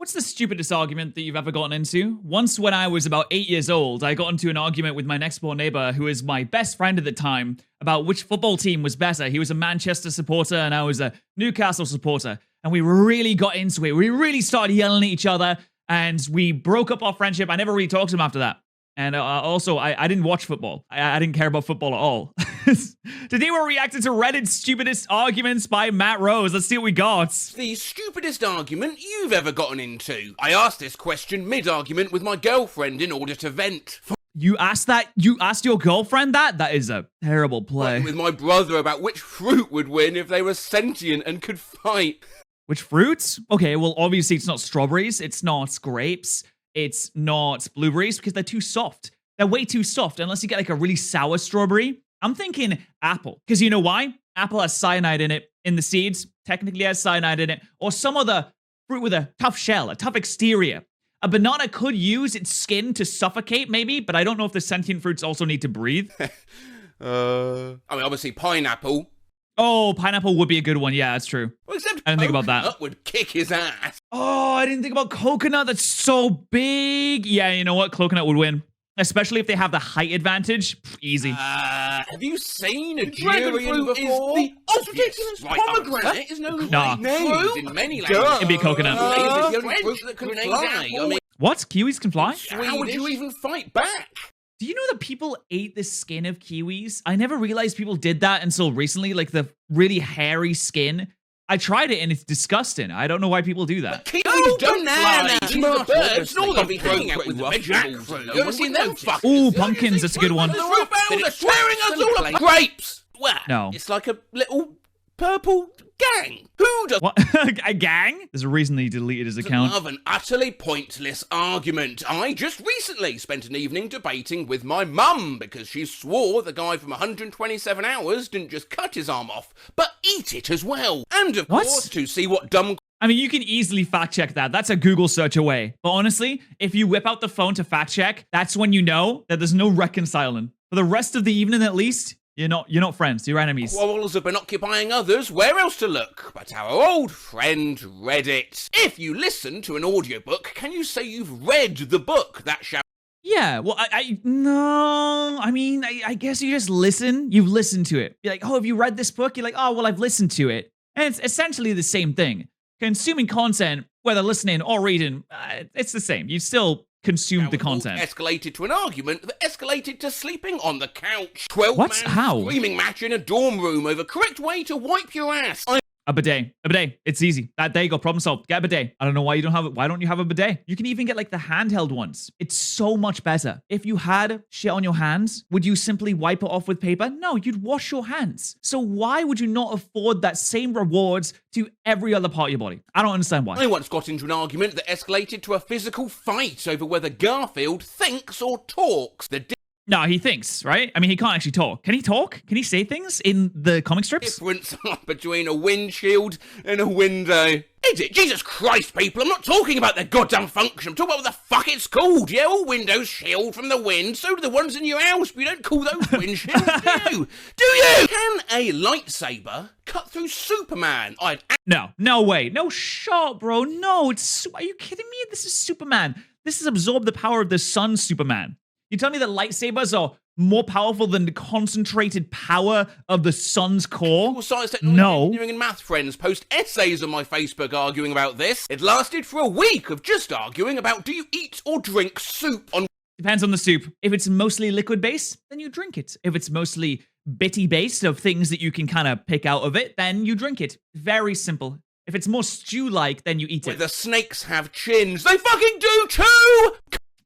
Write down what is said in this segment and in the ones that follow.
What's the stupidest argument that you've ever gotten into? Once when I was about 8 years old, I got into an argument with my next door neighbor, who is my best friend at the time, about which football team was better. He was a Manchester supporter and I was a Newcastle supporter. And we really got into it. We really started yelling at each other and we broke up our friendship. I never really talked to him after that. And also, I didn't watch football. I didn't care about football at all. Today we're reacting to Reddit's stupidest arguments by Matt Rose. Let's see what we got. The stupidest argument you've ever gotten into. I asked this question mid-argument with my girlfriend in order to vent. You asked that? You asked your girlfriend that? That is a terrible play. With my brother about which fruit would win if they were sentient and could fight. Which fruits? Okay, well, obviously it's not strawberries. It's not grapes. It's not blueberries because they're too soft. They're way too soft unless you get like a really sour strawberry. I'm thinking apple because you know why? Apple has cyanide in it, in the seeds, technically has cyanide in it, or some other fruit with a tough shell, a tough exterior. A banana could use its skin to suffocate maybe, but I don't know if the sentient fruits also need to breathe. I mean, obviously pineapple. Oh, pineapple would be a good one. Yeah, that's true. Well, except I didn't think about that. coconut would kick his ass. Oh, I didn't think about coconut. That's so big. Yeah, you know what? Coconut would win. Especially if they have the height advantage. Easy. Have you seen a Dragon durian fruit before? is the ridiculous pomegranate is no Fruit in many languages. It'd be coconut. It's the only fruit that can fly. I mean, What? Kiwis can fly? how would you even fight back? Do you know that people ate the skin of kiwis? I never realized people did that until recently, like the really hairy skin. I tried it and it's disgusting. I don't know why people do that. Kiwis don't fly. bananas. These are the birds. They'll They'll be be hanging out pretty with the rough. vegetables. You ever seen them fuckers? Ooh, pumpkins, that's a good one. The fruit barrels are swearing us all up. Grapes. Well, No. it's like a little purple gang. Who does What? A gang? There's a reason that he deleted his account. love an utterly pointless argument? I just recently spent an evening debating with my mum because she swore the guy from 127 Hours didn't just cut his arm off, but eat it as well. And of What? course, to see what dumb I mean, you can easily fact check that. That's a Google search away. But honestly, if you whip out the phone to fact check, that's when you know that there's no reconciling. For the rest of the evening, at least, you're not friends. You're enemies. quarrels have been occupying others, where else to look but our old friend Reddit? If you listen to an audiobook, can you say you've read the book that shall Yeah, well, no. I mean, I guess you just listen. You've listened to it. You're like, oh, have you read this book? You're like, oh, well, I've listened to it. And it's essentially the same thing. Consuming content, whether listening or reading, it's the same. You still consume the content. escalated to an argument that escalated to sleeping on the couch. 12 What? man How? screaming match in a dorm room over correct way to wipe your ass. A bidet. A bidet. It's easy. There you go. Problem solved. Get a bidet. I don't know why you don't have it. Why don't you have a bidet? You can even get like the handheld ones. It's so much better. If you had shit on your hands, would you simply wipe it off with paper? No, you'd wash your hands. So why would you not afford that same rewards to every other part of your body? I don't understand why. I once got into an argument that escalated to a physical fight over whether Garfield thinks or talks. The No, he thinks, right? I mean, he can't actually talk. Can he talk? Can he say things in the comic strips? difference between a windshield and a window. Is it? Jesus Christ, people, I'm not talking about their goddamn function. I'm talking about what the fuck it's called. Yeah, all windows shield from the wind. So do the ones in your house, but you don't call those windshields, do you? Do you? Can a lightsaber cut through Superman? No way. No shot, bro. No, are you kidding me? This is Superman. This has absorbed the power of the sun, Superman. You tell me that lightsabers are more powerful than the concentrated power of the sun's core? Well, science, technology, No. engineering and math friends post essays on my Facebook arguing about this. It lasted for a week of just arguing about do you eat or drink soup on Depends on the soup. If it's mostly liquid based, then you drink it. If it's mostly bitty based of things that you can kind of pick out of it, then you drink it. Very simple. If it's more stew-like, then you eat where it. the snakes have chins. They fucking do too!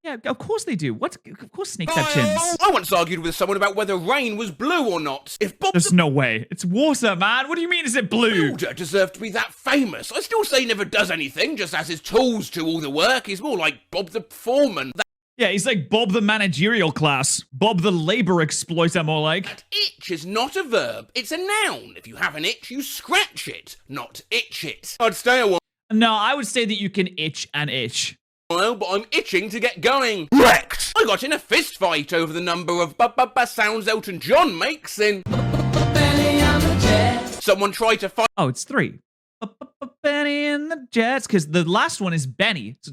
Yeah, of course they do. What? Of course snakes have chins. I once argued with someone about whether rain was blue or not. If Bob There's the no way. It's water, man. What do you mean is it blue? Builder deserved to be that famous, I still say he never does anything, just has his tools do all the work. He's more like Bob the foreman. That Yeah, he's like Bob the managerial class. Bob the labor exploiter, more like. itch is not a verb, it's a noun. If you have an itch, you scratch it, not itch it. I'd stay a No, I would say that you can itch an itch. while, but I'm itching to get going. Wrecked! I got in a fist fight over the number of sounds Elton John makes in. Someone tried to fight. Oh, it's 3. Benny and the Jets, because the last one is Benny. So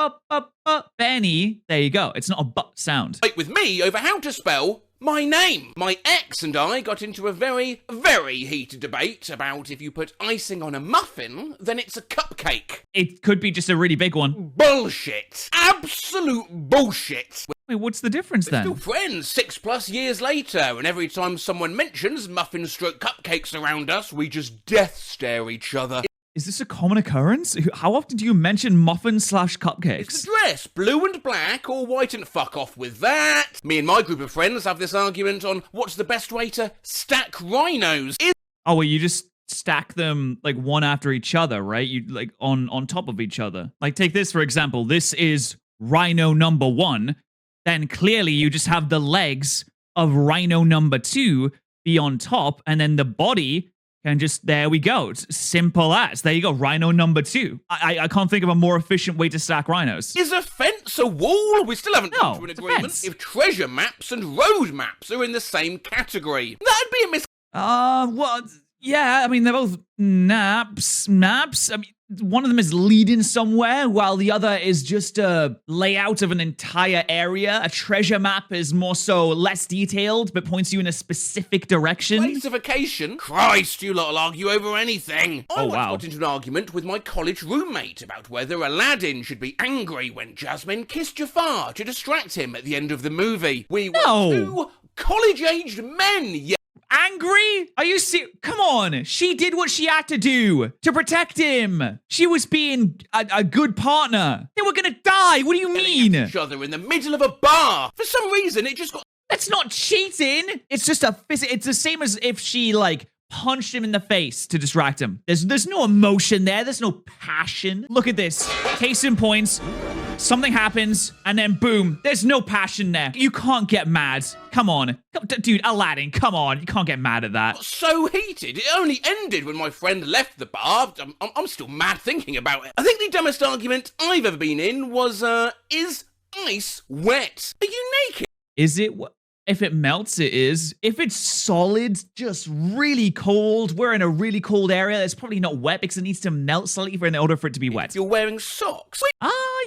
it's Benny. There you go. It's not a but sound. Fight with me over how to spell my name. My ex and I got into a very, very heated debate about if you put icing on a muffin, then it's a cupcake. It could be just a really big one. Bullshit. Absolute bullshit. Wait, what's the difference then? We're still friends 6+ years later, and every time someone mentions muffin stroke cupcakes around us, we just death stare each other. Is this a common occurrence? How often do you mention muffins/cupcakes? It's the dress, blue and black or white, and fuck off with that. Me and my group of friends have this argument on what's the best way to stack rhinos. Oh, well, you just stack them like one after each other, right? You like on top of each other. Like take this for example. This is rhino number 1. Then clearly you just have the legs of rhino number 2 be on top, and then the body. And just, there we go. It's simple as. There you go, rhino number 2. I can't think of a more efficient way to stack rhinos. Is a fence a wall? We still haven't come to an agreement if treasure maps and road maps are in the same category. That'd be a well, yeah, I mean, they're both maps. I mean, one of them is leading somewhere, while the other is just a layout of an entire area. A treasure map is more so less detailed, but points you in a specific direction. Classification? Christ, you lot'll argue over anything. I once wow. got into an argument with my college roommate about whether Aladdin should be angry when Jasmine kissed Jafar to distract him at the end of the movie. We were 2 college-aged men, Angry? Are you serious? Come on. She did what she had to do to protect him. She was being a good partner. They were gonna die. What do you mean? Each other in the middle of a bar. For some reason, it just got... That's not cheating. It's just it's the same as if she, like, punched him in the face to distract him. There's no emotion there. There's no passion. Look at this. Case in point. Something happens, and then boom, there's no passion there. You can't get mad. Come on. Dude, Aladdin, come on. You can't get mad at that. So heated. It only ended when my friend left the bar. I'm still mad thinking about it. I think the dumbest argument I've ever been in was, is ice wet? Are you naked? Is it? If it melts, it is. If it's solid, just really cold, we're in a really cold area, it's probably not wet because it needs to melt slightly in order for it to be wet. You're wearing socks?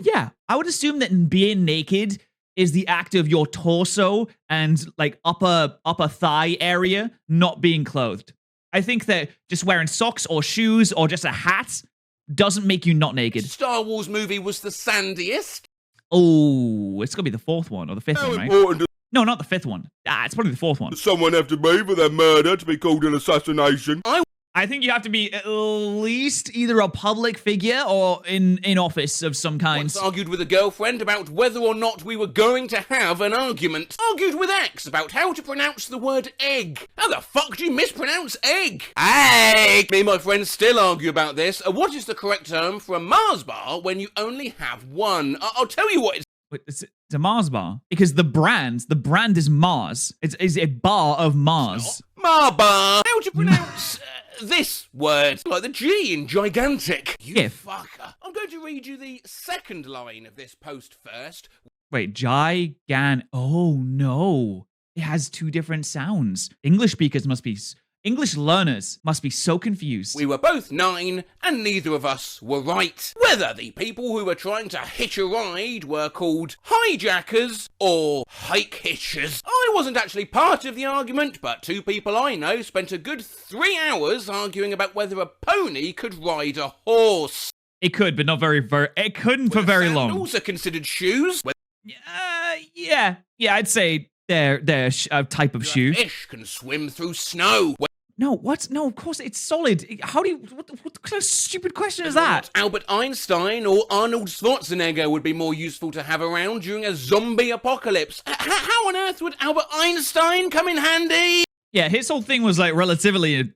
Yeah. I would assume that being naked is the act of your torso and like upper thigh area not being clothed. I think that just wearing socks or shoes or just a hat doesn't make you not naked. Star Wars movie was the sandiest? Oh, it's gonna be the 4th one or the 5th one, right? No, not the 5th one. It's probably the 4th one. Does someone have to be for their murder to be called an assassination? I think you have to be at least either a public figure or in office of some kind. Once argued with a girlfriend about whether or not we were going to have an argument. Argued with ex about how to pronounce the word egg. How the fuck do you mispronounce egg? Egg! Me and my friends still argue about this. What is the correct term for a Mars bar when you only have one? I'll tell you what it's... Wait, it's a Mars bar? Because the brand is Mars. It's a bar of Mars. Mars bar. How to pronounce this word? Like the G in gigantic. You fucker. I'm going to read you the second line of this post first. Wait, oh no. It has 2 different sounds. English learners must be so confused. We were both 9, and neither of us were right. Whether the people who were trying to hitch a ride were called hijackers or hike hitchers. I wasn't actually part of the argument, but 2 people I know spent a good 3 hours arguing about whether a pony could ride a horse. It could, but not very it couldn't for very long. Sandals are considered shoes. Yeah, I'd say they're a type of shoe. Fish can swim through snow. No, what? No, of course, it's solid. How do you... What kind of stupid question is that? Albert Einstein or Arnold Schwarzenegger would be more useful to have around during a zombie apocalypse. How on earth would Albert Einstein come in handy? Yeah, his whole thing was like relativity and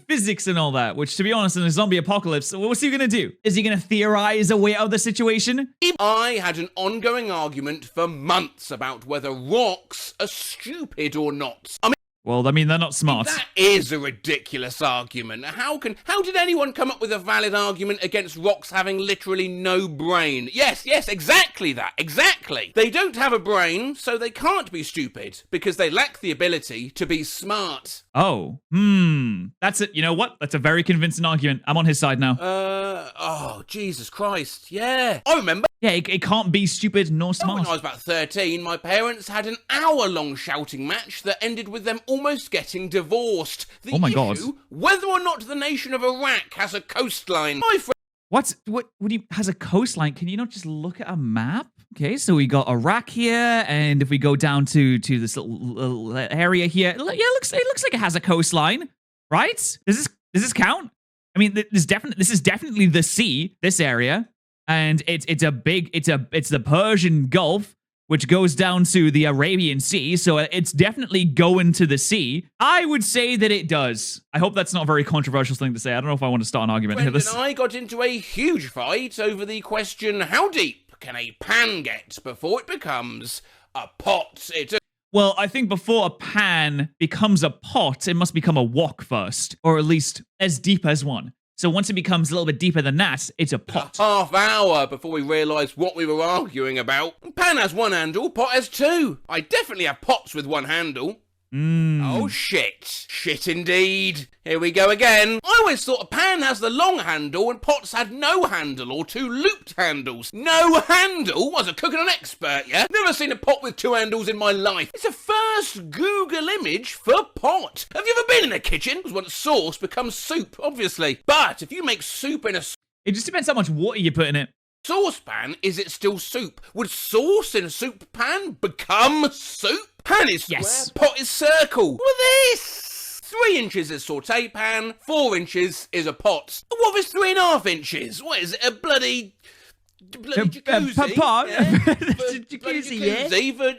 physics and all that, which, to be honest, in a zombie apocalypse, what's he gonna do? Is he gonna theorize a way out of the situation? I had an ongoing argument for months about whether rocks are stupid or not. I mean, Well, I mean, they're not smart. That is a ridiculous argument. How did anyone come up with a valid argument against rocks having literally no brain? Yes, exactly that. Exactly. They don't have a brain, so they can't be stupid because they lack the ability to be smart. Oh, that's it. You know what? That's a very convincing argument. I'm on his side now. Oh, Jesus Christ. Yeah. I remember. Yeah, it can't be stupid nor smart. When I was about 13, my parents had an hour-long shouting match that ended with them almost getting divorced. Oh my God. Whether or not the nation of Iraq has a coastline. My friend. What do you, has a coastline? Can you not just look at a map? Okay, so we got Iraq here, and if we go down to this little area here, yeah, it looks like it has a coastline, right? Does this count? I mean, this is definitely the sea, this area, and it's the Persian Gulf, which goes down to the Arabian Sea, so it's definitely going to the sea. I would say that it does. I hope that's not a very controversial thing to say. I don't know if I want to start an argument here. And I got into a huge fight over the question, how deep can a pan get before it becomes a pot? Well, I think before a pan becomes a pot, it must become a wok first, or at least as deep as one. So once it becomes a little bit deeper than that, it's a pot. Half hour before we realised what we were arguing about. Pan has one handle, pot has two. I definitely have pots with one handle. Oh, shit. Shit indeed. Here we go again. I always thought a pan has the long handle and pots had no handle or two looped handles. No handle? Was a cooking an expert, yeah? Never seen a pot with two handles in my life. It's a first Google image for pot. Have you ever been in a kitchen? Because once sauce becomes soup, obviously. But if you make soup in a it just depends how much water you put in it. saucepan, is it still soup? Would sauce in a soup pan become soup? Pan is square, yes. Pot is circle. What this? 3 inches is saute pan, 4 inches is a pot. What is 3.5 inches? What is it, a bloody jacuzzi? Pot? Yeah? Jacuzzi, yeah? For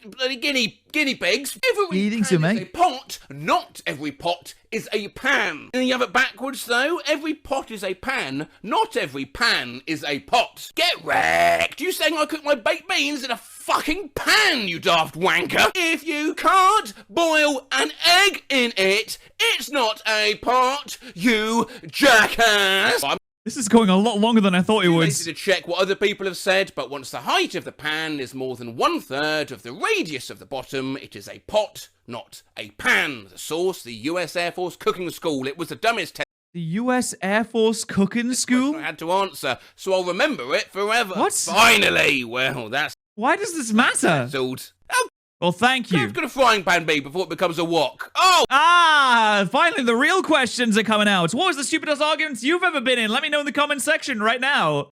bloody guinea pigs. You think so, Every pan mate? is a pot, not every pot is a pan. And you have it backwards though. Every pot is a pan, not every pan is a pot. Get wrecked. You saying I cook my baked beans in a fucking pan, you daft wanker? If you can't boil an egg in it, it's not a pot, you jackass. This is going a lot longer than I thought it would. Easy to check what other people have said, but once the height of the pan is more than 1/3 of the radius of the bottom, it is a pot, not a pan. The source, the US Air Force Cooking School. It was the dumbest test The US Air Force Cooking School? I had to answer, so I'll remember it forever. What? Finally! Well, that's Why does this matter? settled. Well, thank you. How could a frying pan be before it becomes a wok? Oh! Finally, the real questions are coming out. What was the stupidest arguments you've ever been in? Let me know in the comment section right now.